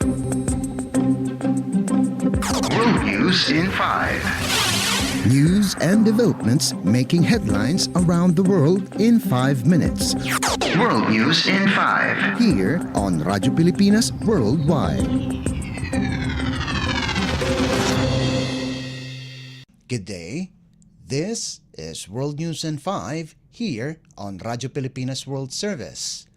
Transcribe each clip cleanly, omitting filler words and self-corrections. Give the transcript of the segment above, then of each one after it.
World News in 5. News and developments making headlines around the world in 5 minutes. World News in 5. Here on Radyo Pilipinas Worldwide. Good day. This is World News in 5 here on Radyo Pilipinas World Service.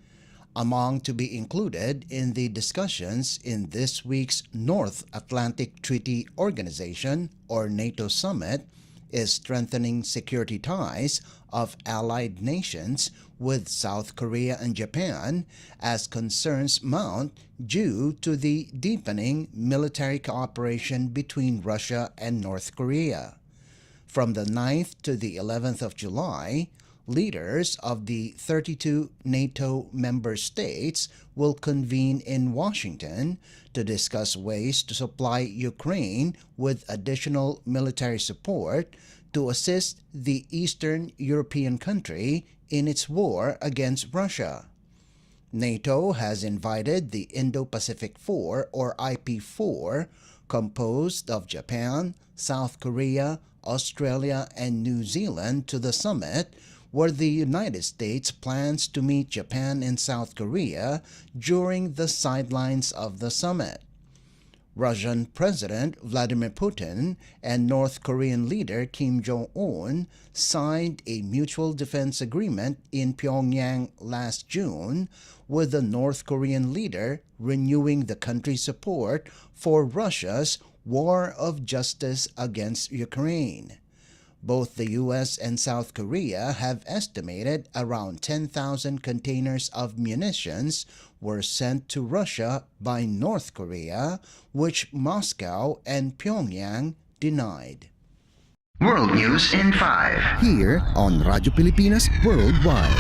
Among to be included in the discussions in this week's North Atlantic Treaty Organization or NATO summit is strengthening security ties of allied nations with South Korea and Japan as concerns mount due to the deepening military cooperation between Russia and North Korea. From the 9th to the 11th of July, leaders of the 32 NATO member states will convene in Washington to discuss ways to supply Ukraine with additional military support to assist the Eastern European country in its war against Russia. NATO has invited the Indo-Pacific Four, or IP4, composed of Japan, South Korea, Australia, and New Zealand to the summit, where the United States plans to meet Japan and South Korea during the sidelines of the summit. Russian President Vladimir Putin and North Korean leader Kim Jong-un signed a mutual defense agreement in Pyongyang last June, with the North Korean leader renewing the country's support for Russia's war of justice against Ukraine. Both the U.S. and South Korea have estimated around 10,000 containers of munitions were sent to Russia by North Korea, which Moscow and Pyongyang denied. World News in 5. Here on Radyo Pilipinas Worldwide.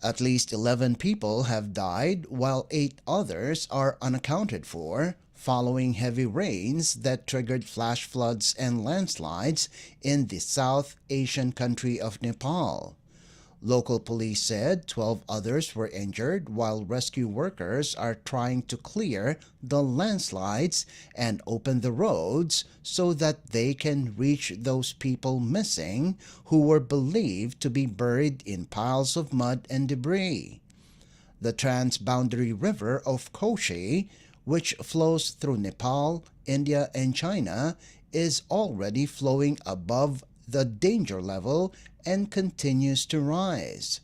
At least 11 people have died while 8 others are unaccounted for following heavy rains that triggered flash floods and landslides in the South Asian country of Nepal. Local police said 12 others were injured while rescue workers are trying to clear the landslides and open the roads so that they can reach those people missing who were believed to be buried in piles of mud and debris. The transboundary river of Koshi, which flows through Nepal, India, and China, is already flowing above the danger level and continues to rise.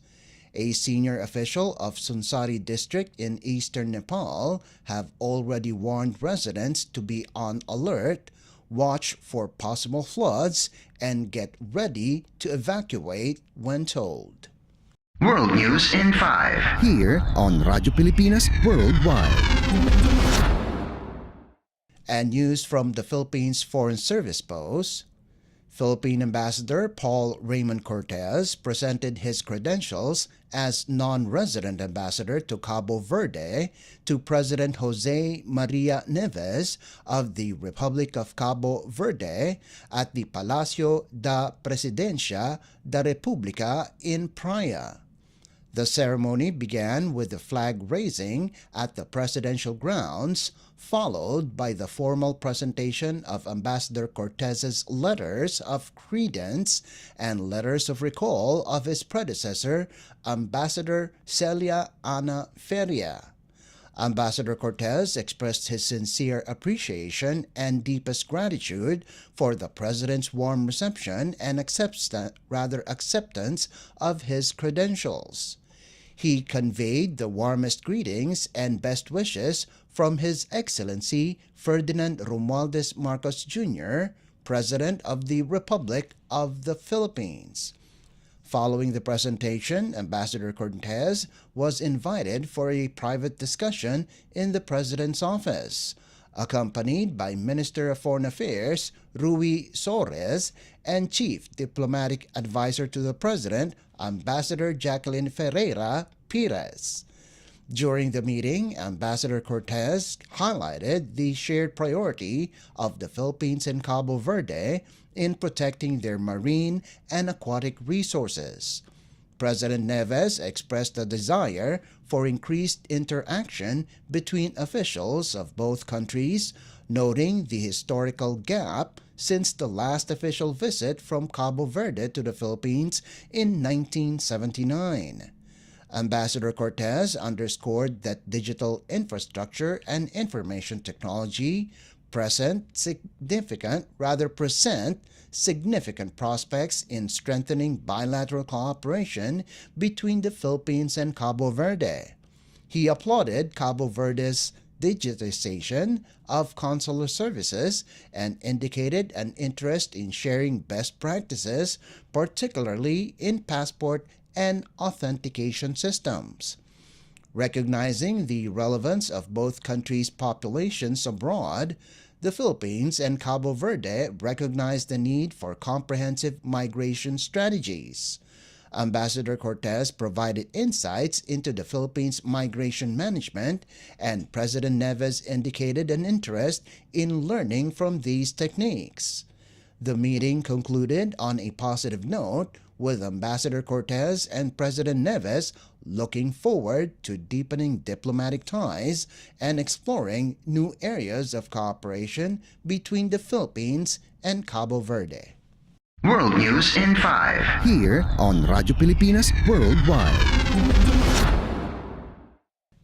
A senior official of Sunsari district in eastern Nepal have already warned residents to be on alert, watch for possible floods, and get ready to evacuate when told. World News in 5. Here on Radyo Pilipinas Worldwide. And news from the Philippines Foreign Service Post. Philippine Ambassador Paul Raymond Cortez presented his credentials as non-resident ambassador to Cabo Verde to President Jose Maria Neves of the Republic of Cabo Verde at the Palacio da Presidencia da República in Praia. The ceremony began with the flag raising at the presidential grounds, followed by the formal presentation of Ambassador Cortez's letters of credence and letters of recall of his predecessor, Ambassador Celia Ana Feria. Ambassador Cortez expressed his sincere appreciation and deepest gratitude for the President's warm reception and acceptance of his credentials. He conveyed the warmest greetings and best wishes from His Excellency Ferdinand Romualdez Marcos Jr., President of the Republic of the Philippines. Following the presentation, Ambassador Cortez was invited for a private discussion in the President's office, accompanied by Minister of Foreign Affairs Rui Soares and Chief Diplomatic Advisor to the President, Ambassador Jacqueline Ferreira Pires. During the meeting, Ambassador Cortez highlighted the shared priority of the Philippines and Cabo Verde in protecting their marine and aquatic resources. President Neves expressed a desire for increased interaction between officials of both countries, noting the historical gap since the last official visit from Cabo Verde to the Philippines in 1979. Ambassador Cortez underscored that digital infrastructure and information technology present significant prospects in strengthening bilateral cooperation between the Philippines and Cabo Verde. He applauded Cabo Verde's digitization of consular services and indicated an interest in sharing best practices, particularly in passport and authentication systems. Recognizing the relevance of both countries' populations abroad, the Philippines and Cabo Verde recognized the need for comprehensive migration strategies. Ambassador Cortez provided insights into the Philippines' migration management, and President Neves indicated an interest in learning from these techniques. The meeting concluded on a positive note, with Ambassador Cortez and President Neves looking forward to deepening diplomatic ties and exploring new areas of cooperation between the Philippines and Cabo Verde. World News in 5. Here on Radyo Pilipinas Worldwide.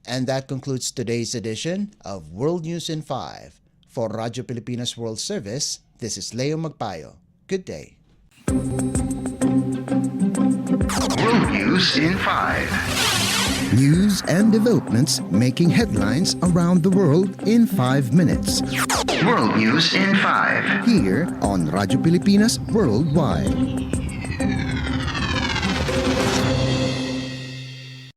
And that concludes today's edition of World News in 5. For Radyo Pilipinas World Service, this is Leo Magpayo. Good day. World News in 5. News and developments making headlines around the world in 5 minutes. World News in 5. Here on Radyo Pilipinas Worldwide.